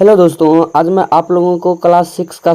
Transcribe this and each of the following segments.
Hello दोस्तों, आज मैं आप लोगों को क्लास सिक्स का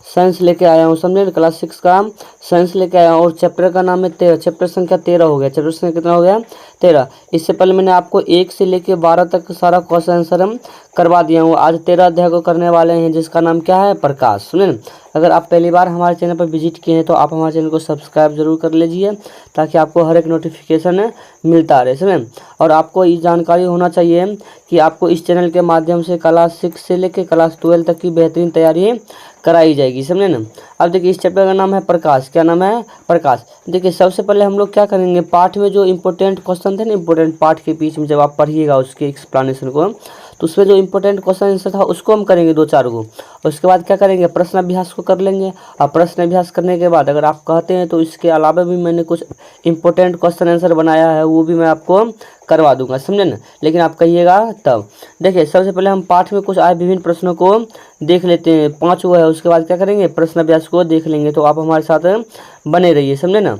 साइंस लेके आया हूँ। समझे ना, क्लास 6 का साइंस लेके आया हूँ और चैप्टर का नाम है 13। चैप्टर संख्या 13 हो गया। चैप्टर संख्या कितना हो गया? 13। इससे पहले मैंने आपको 1 से लेके 12 तक सारा क्वेश्चन आंसर हम करवा दिया हूँ। आज 13 अध्याय को करने वाले हैं, जिसका नाम क्या है? प्रकाश। सुने ना, अगर आप पहली बार हमारे चैनल पर विजिट किए हैं तो आप हमारे चैनल को सब्सक्राइब जरूर कर लीजिए, ताकि आपको हर एक नोटिफिकेशन मिलता रहे। सुने, और आपको ये जानकारी होना चाहिए कि आपको इस चैनल के माध्यम से क्लास 6 से लेकर क्लास 12 तक की बेहतरीन तैयारी कराई जाएगी। समझे ना। अब देखिए, इस चैप्टर का नाम है प्रकाश। क्या नाम है? प्रकाश। देखिए, सबसे पहले हम लोग क्या करेंगे, पाठ में जो इंपॉर्टेंट क्वेश्चन थे ना, इंपॉर्टेंट पार्ट के बीच में जब आप पढ़िएगा उसके एक्सप्लेनेशन को, तो उसमें जो इंपॉर्टेंट क्वेश्चन आंसर था उसको हम करेंगे 2-4 को। उसके बाद क्या करेंगे, प्रश्न अभ्यास को कर लेंगे। और प्रश्न अभ्यास करने के बाद अगर आप कहते हैं तो इसके अलावा भी मैंने कुछ इंपॉर्टेंट क्वेश्चन आंसर बनाया है, वो भी मैं आपको करवा दूंगा। समझे ना, लेकिन आप कहिएगा तब। देखिए, सबसे पहले हम पाठ में कुछ आए विभिन्न प्रश्नों को देख लेते हैं। 5 हुआ है, उसके बाद क्या करेंगे, प्रश्न अभ्यास को देख लेंगे। तो आप हमारे साथ बने रहिए। समझे ना।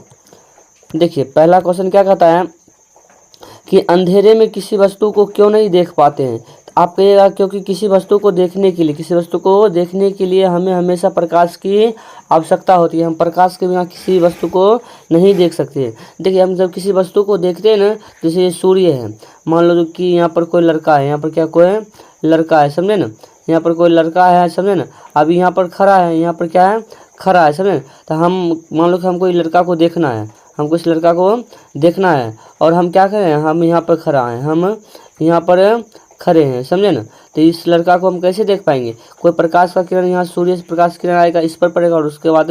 देखिए, पहला क्वेश्चन क्या कहता है कि अंधेरे में किसी वस्तु को क्यों नहीं देख पाते हैं? तो आप कहिएगा क्योंकि किसी वस्तु को देखने के लिए हमें हमेशा प्रकाश की आवश्यकता होती है। हम प्रकाश के बिना किसी वस्तु को नहीं देख सकते। देखिए, हम जब किसी वस्तु को देखते हैं ना, जैसे ये सूर्य है, मान लो कि यहाँ पर कोई लड़का है, यहाँ पर क्या कोई लड़का है, समझे ना, यहाँ पर कोई लड़का है, समझे ना। अभी यहाँ पर खड़ा है, यहाँ पर क्या है, खड़ा है, समझे। तो हम मान लो कि हमको इस लड़का को देखना है, हमको इस लड़का को देखना है, और हम क्या करें, हम यहाँ पर खड़ा हैं, हम यहाँ पर खड़े हैं, समझे ना। तो इस लड़का को हम कैसे देख पाएंगे? कोई प्रकाश का किरण, यहाँ सूर्य से प्रकाश किरण आएगा, इस पर पड़ेगा और उसके बाद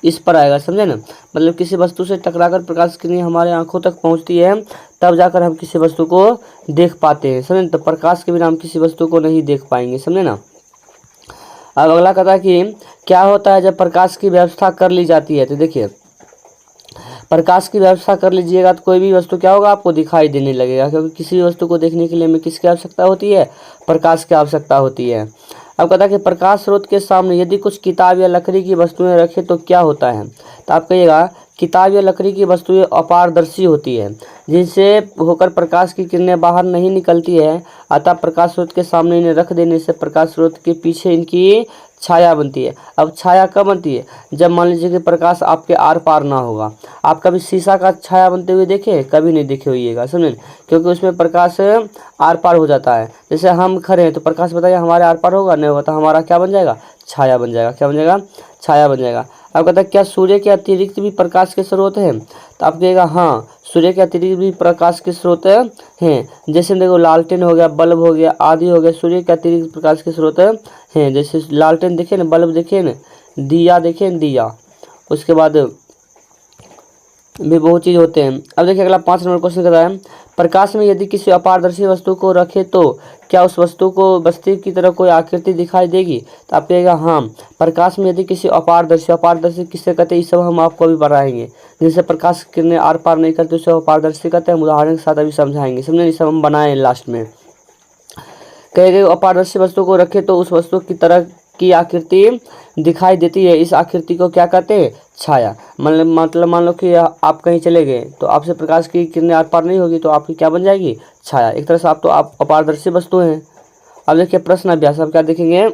इस पर आएगा, समझे ना। मतलब किसी वस्तु से टकराकर प्रकाश किरण हमारे आंखों तक पहुँचती है, तब जाकर हम किसी वस्तु को देख पाते हैं, समझे। तो प्रकाश के बिना हम किसी वस्तु को नहीं देख पाएंगे, समझे ना। अब अगला कहता है कि क्या होता है जब प्रकाश की व्यवस्था कर ली जाती है? तो देखिए, प्रकाश की व्यवस्था कर लीजिएगा तो कोई भी वस्तु क्या होगा, आपको दिखाई देने लगेगा, क्योंकि किसी वस्तु को देखने के लिए हमें किसकी आवश्यकता होती है? प्रकाश की आवश्यकता होती है। अब कहता है कि प्रकाश स्रोत के सामने यदि कुछ किताब या लकड़ी की वस्तुएं रखें तो क्या होता है? तो आप कहिएगा, किताब या लकड़ी की वस्तुएं अपारदर्शी होती है, जिनसे होकर प्रकाश की किरणें बाहर नहीं निकलती है। अतः प्रकाश स्रोत के सामने इन्हें रख देने से प्रकाश स्रोत के पीछे इनकी छाया बनती है। अब छाया कब बनती है? जब मान लीजिए कि प्रकाश आपके आर पार ना होगा। आप कभी शीशा का छाया बनते हुए देखे? कभी नहीं देखे होइएगा, समझे, क्योंकि उसमें प्रकाश आर पार हो जाता है। जैसे हम खड़े हैं तो प्रकाश बताइए हमारे आर पार होगा? नहीं होगा, तो हमारा क्या बन जाएगा? छाया बन जाएगा। क्या बन जाएगा? छाया बन जाएगा। अब कहता है क्या सूर्य के अतिरिक्त भी प्रकाश के स्रोत हैं? तो आप कहिएगा हाँ, सूर्य के अतिरिक्त भी प्रकाश के स्रोत हैं। जैसे देखो, लालटेन हो गया, बल्ब हो गया, आदि हो गया, सूर्य के अतिरिक्त प्रकाश के स्रोत हैं। जैसे लालटेन देखिए ना, बल्ब देखिए ना, दिया देखिए ना, दिया, उसके बाद भी बहुत चीज़ होते हैं। अब देखिए, अगला 5 नंबर क्वेश्चन कर रहा है, प्रकाश में यदि किसी अपारदर्शी वस्तु को रखे तो क्या उस वस्तु को वस्तु की तरह कोई आकृति दिखाई देगी? तो आप कहेगा हाँ, प्रकाश में यदि किसी अपारदर्शी किससे कहते हैं, ये सब हम आपको अभी बढ़ाएंगे। जिससे प्रकाश की किरणें आर पार नहीं करते उसे अपारदर्शी कहते हैं। हम उदाहरण के साथ अभी समझाएंगे, समझे। ये सब हम बनाए लास्ट में। कहे अपारदर्शी वस्तु को रखे तो उस वस्तु की तरह की आकृति दिखाई देती है। इस आकृति को क्या कहते हैं? छाया। मतलब मान लो कि आप कहीं चले गए तो आपसे प्रकाश की किरणें आर पार नहीं होगी, तो आपकी क्या बन जाएगी? छाया। एक तरह से आप अपारदर्शी वस्तु हैं। अब देखिए प्रश्न अभ्यास। अब क्या देखेंगे?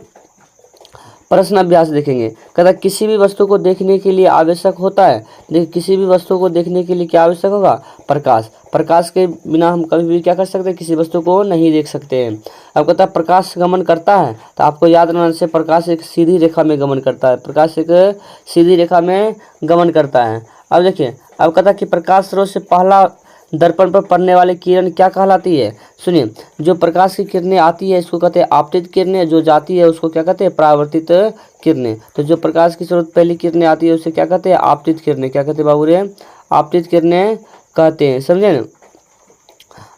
प्रश्न अभ्यास देखेंगे। कहता किसी भी वस्तु को देखने के लिए आवश्यक होता है। देखिए, किसी भी वस्तु को देखने के लिए क्या आवश्यक होगा? प्रकाश। प्रकाश के बिना हम कभी भी क्या कर सकते हैं? किसी वस्तु को नहीं देख सकते हैं। अब कहता है प्रकाश गमन करता है, तो आपको याद रखना से प्रकाश एक सीधी रेखा में गमन करता है। प्रकाश एक सीधी रेखा में गमन करता है। अब देखिए, अब कहता है कि प्रकाश स्रोत से पहला दर्पण पर पड़ने वाली किरण क्या कहलाती है? सुनिए, जो प्रकाश की किरणें आती है इसको कहते हैं आपतित किरणें, जो जाती है उसको क्या कहते हैं? परावर्तित किरणें। तो जो प्रकाश की स्रोत पहली किरणें आती है उसे क्या कहते हैं? आपतित किरणें। क्या कहते हैं बाबू रे? आपतित किरणें कहते हैं, समझे ना।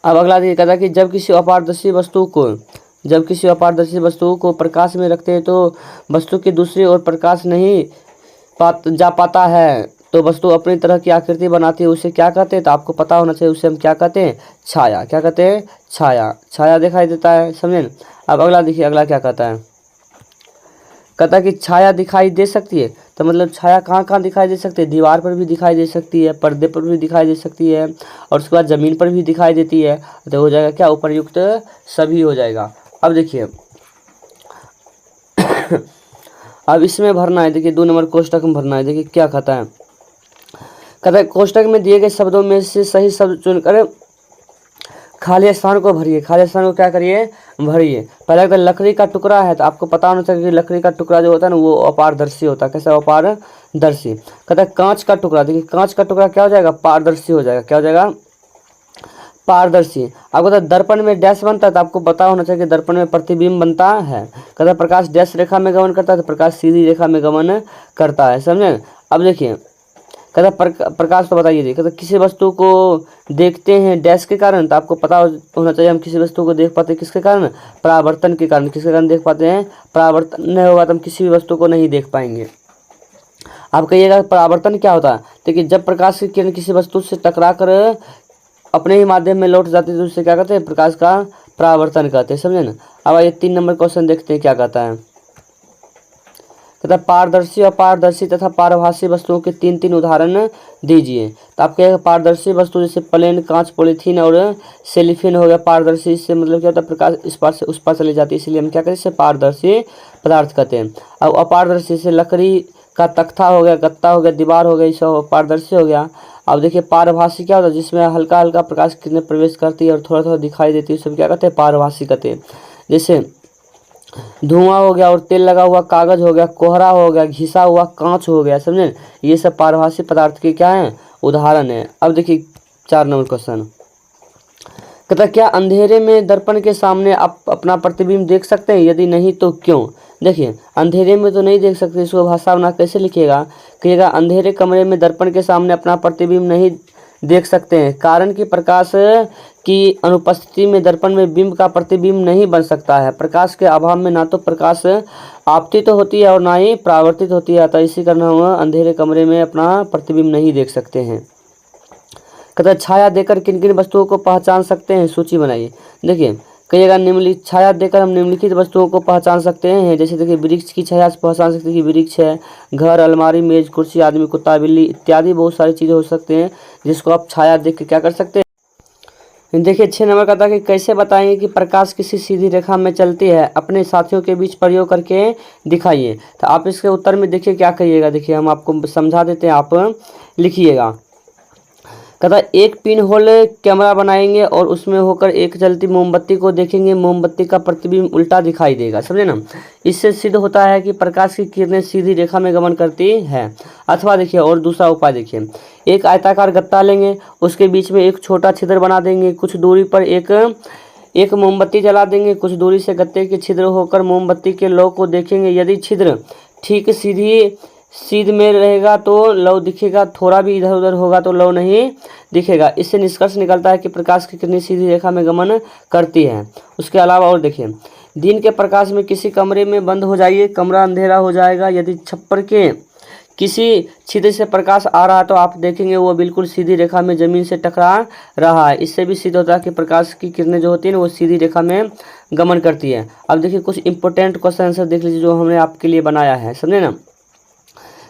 अब अगला देखिए, कहता है कि जब किसी अपारदर्शी वस्तु को प्रकाश में रखते हैं तो वस्तु की दूसरी ओर प्रकाश नहीं जा पाता है, तो वस्तु अपनी तरह की आकृति बनाती है। उसे क्या कहते हैं? तो आपको पता होना चाहिए, उसे हम क्या कहते हैं? छाया। क्या कहते हैं? छाया। छाया दिखाई देता है, समझे ना। अब अगला देखिए, अगला क्या कहता है? कहता है कि छाया दिखाई दे सकती है। तो मतलब छाया कहाँ कहाँ दिखाई दे सकती है? दीवार पर भी दिखाई दे सकती है, पर्दे पर भी दिखाई दे सकती है, और उसके बाद ज़मीन पर भी दिखाई देती है। तो हो जाएगा क्या? उपरयुक्त सभी हो जाएगा। अब देखिए अब इसमें भरना है। देखिए 2 नंबर कोष्टक में भरना है। देखिए क्या कहता है कोष्टक में दिए गए शब्दों में से सही शब्द चुनकर खाली स्थान को भरिए। खाली स्थान को क्या करिए, भरिए। पहले अगर लकड़ी का टुकड़ा है तो आपको पता होना चाहिए कि लकड़ी का टुकड़ा जो होता है ना वो अपारदर्शी होता है। कैसा, अपारदर्शी। कहता है कांच का टुकड़ा। देखिए कांच का टुकड़ा क्या हो जाएगा, पारदर्शी हो जाएगा। क्या हो जाएगा, पारदर्शी। आपको तो दर्पण में डैश बनता है तो आपको पता होना चाहिए कि दर्पण में प्रतिबिंब बनता है। कहता है प्रकाश डैश रेखा में गमन करता है तो प्रकाश सीधी रेखा में गमन करता है। समझे। अब देखिए कहता प्रकाश तो बताइए। देखिए कहता किसी वस्तु को देखते हैं डैश के कारण, तो आपको पता होना चाहिए हम किसी वस्तु को देख पाते हैं किसके कारण, परावर्तन के कारण। किसके कारण देख पाते हैं, परावर्तन नहीं होगा तो हम किसी भी वस्तु को नहीं देख पाएंगे। आप कहिएगा परावर्तन क्या होता है। देखिए जब प्रकाश की किरण किसी वस्तु से टकरा कर अपने ही माध्यम में लौट जाती है तो उससे क्या कहते हैं, प्रकाश का परावर्तन कहते हैं। समझे ना। अब आइए 3 नंबर क्वेश्चन देखते हैं क्या कहता है। कहता है पारदर्शी, अपारदर्शी तथा पारभासी वस्तुओं के 3 उदाहरण दीजिए। तो आपके पारदर्शी वस्तु जैसे प्लेन, कांच, पॉलीथीन और सेलिफिन हो गया। पारदर्शी इससे मतलब क्या होता है, प्रकाश इस पार से उस पार चली जाती है, इसलिए हम क्या कहते हैं, इसे पारदर्शी पदार्थ कहते हैं। अब अपारदर्शी से लकड़ी का तख्ता हो गया, गत्ता हो गया, दीवार हो गई, सब पारदर्शी हो गया। अब देखिए पारभासी क्या होता है, जिसमें हल्का हल्का प्रकाश किरणें प्रवेश करती है और थोड़ा थोड़ा दिखाई देती है, सब क्या कहते हैं, पारभासी कहते हैं। जैसे धुआं हो गया और तेल लगा हुआ कागज हो गया, कोहरा हो गया, घिसा हुआ कांच हो गया। समझे। ये सब पारभासी पदार्थ के क्या है, उदाहरण है। अब देखिए 4 नंबर क्वेश्चन। कहता क्या अंधेरे में दर्पण के सामने आप अपना प्रतिबिंब देख सकते हैं, यदि नहीं तो क्यों। देखिए अंधेरे में तो नहीं देख सकते, इसको भाषा बना कैसे लिखिएगा, कहिएगा अंधेरे कमरे में दर्पण के सामने अपना प्रतिबिंब नहीं देख सकते हैं, कारण कि प्रकाश की अनुपस्थिति में दर्पण में बिंब का प्रतिबिंब नहीं बन सकता है। प्रकाश के अभाव में ना तो प्रकाश आपतित होती है और ना ही परावर्तित होती है, अतः इसी कारण हम अंधेरे कमरे में अपना प्रतिबिंब नहीं देख सकते हैं। कहता है छाया देकर किन किन वस्तुओं को पहचान सकते हैं, सूची बनाइए। देखिए कहिएगा निम्नलिखित, छाया देकर हम निम्नलिखित वस्तुओं को पहचान सकते हैं। जैसे देखिए वृक्ष की छाया से पहचान सकते हैं कि वृक्ष है, घर, अलमारी, मेज, कुर्सी, आदमी, कुत्ता, बिल्ली इत्यादि बहुत सारी चीज़ें हो सकते हैं जिसको आप छाया देख के क्या कर सकते हैं। देखिए 6 नंबर का था कि कैसे बताएंगे कि प्रकाश किसी सीधी रेखा में चलती है, अपने साथियों के बीच प्रयोग करके दिखाइए। तो आप इसके उत्तर में देखिए क्या कहिएगा। देखिए हम आपको समझा देते हैं, आप लिखिएगा। कहता एक पिन होल कैमरा बनाएंगे और उसमें होकर एक चलती मोमबत्ती को देखेंगे, मोमबत्ती का प्रतिबिंब उल्टा दिखाई देगा। समझे ना। इससे सिद्ध होता है कि प्रकाश की किरणें सीधी रेखा में गमन करती है। अथवा देखिए और दूसरा उपाय देखिए, एक आयताकार गत्ता लेंगे, उसके बीच में एक छोटा छिद्र बना देंगे, कुछ दूरी पर एक मोमबत्ती जला देंगे, कुछ दूरी से गत्ते के छिद्र होकर मोमबत्ती के लौ को देखेंगे। यदि छिद्र ठीक सीध में रहेगा तो लौ दिखेगा, थोड़ा भी इधर उधर होगा तो लौ नहीं दिखेगा। इससे निष्कर्ष निकलता है कि प्रकाश की किरणें सीधी रेखा में गमन करती है। उसके अलावा और देखिए, दिन के प्रकाश में किसी कमरे में बंद हो जाइए, कमरा अंधेरा हो जाएगा। यदि छप्पर के किसी छिद्र से प्रकाश आ रहा है तो आप देखेंगे वो बिल्कुल सीधी रेखा में जमीन से टकरा रहा है। इससे भी सिद्ध होता है कि प्रकाश की किरणें जो होती है ना वो सीधी रेखा में गमन करती है। अब देखिए कुछ इंपॉर्टेंट क्वेश्चन आंसर देख लीजिए जो हमने आपके लिए बनाया है। समझे ना।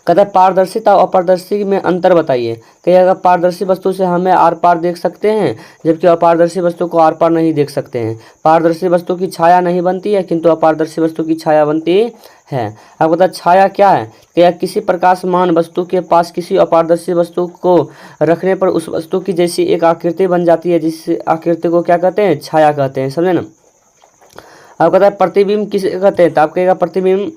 कहता है पारदर्शिता और अपारदर्शी में अंतर बताइए। कहीं अगर पारदर्शी वस्तु से हमें आर पार देख सकते हैं जबकि अपारदर्शी वस्तु को आर पार नहीं देख सकते हैं। पारदर्शी वस्तु की छाया नहीं बनती है किंतु अपारदर्शी वस्तु की छाया बनती है। अब कहता है छाया क्या है, क्या किसी प्रकाशमान वस्तु के पास किसी अपारदर्शी वस्तु को रखने पर उस वस्तु की जैसी एक आकृति बन जाती है, जिस आकृति को क्या कहते हैं, छाया कहते हैं। समझे ना। अब कहता है प्रतिबिंब किसे कहते हैं, तो आप कहेगा प्रतिबिंब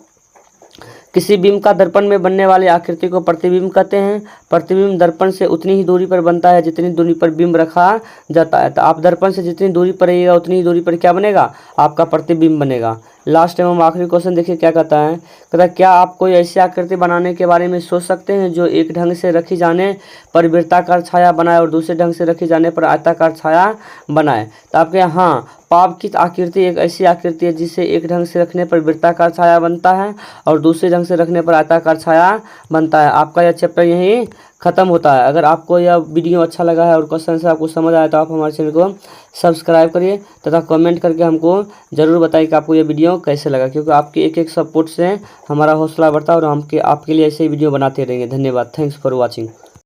किसी बिंब का दर्पण में बनने वाली आकृति को प्रतिबिंब कहते हैं। प्रतिबिंब दर्पण से उतनी ही दूरी पर बनता है जितनी दूरी पर बिंब रखा जाता है। तो आप दर्पण से जितनी दूरी पर रहिएगा उतनी ही दूरी पर क्या बनेगा, आपका प्रतिबिंब बनेगा। लास्ट एवं आखिरी क्वेश्चन देखिए क्या कहता है। कहता है क्या आप कोई ऐसी आकृति बनाने के बारे में सोच सकते हैं जो एक ढंग से रखी जाने पर वृत्ताकार छाया बनाए और दूसरे ढंग से रखी जाने पर आयताकार छाया बनाए। तो आपके हाँ, पावकित आकृति एक ऐसी आकृति है जिसे एक ढंग से रखने पर वृत्ताकार छाया बनता है और दूसरे ढंग से रखने पर आयताकार छाया बनता है। आपका यह चैप्टर यहीं खत्म होता है। अगर आपको यह वीडियो अच्छा लगा है और क्वेश्चन से आपको समझ आया तो आप हमारे चैनल को सब्सक्राइब करिए तथा कमेंट करके हमको ज़रूर बताइए कि आपको यह वीडियो कैसे लगा, क्योंकि आपके एक सपोर्ट से हमारा हौसला बढ़ता है और हम आपके लिए ऐसे ही वीडियो बनाते रहेंगे। धन्यवाद। Thanks for watching.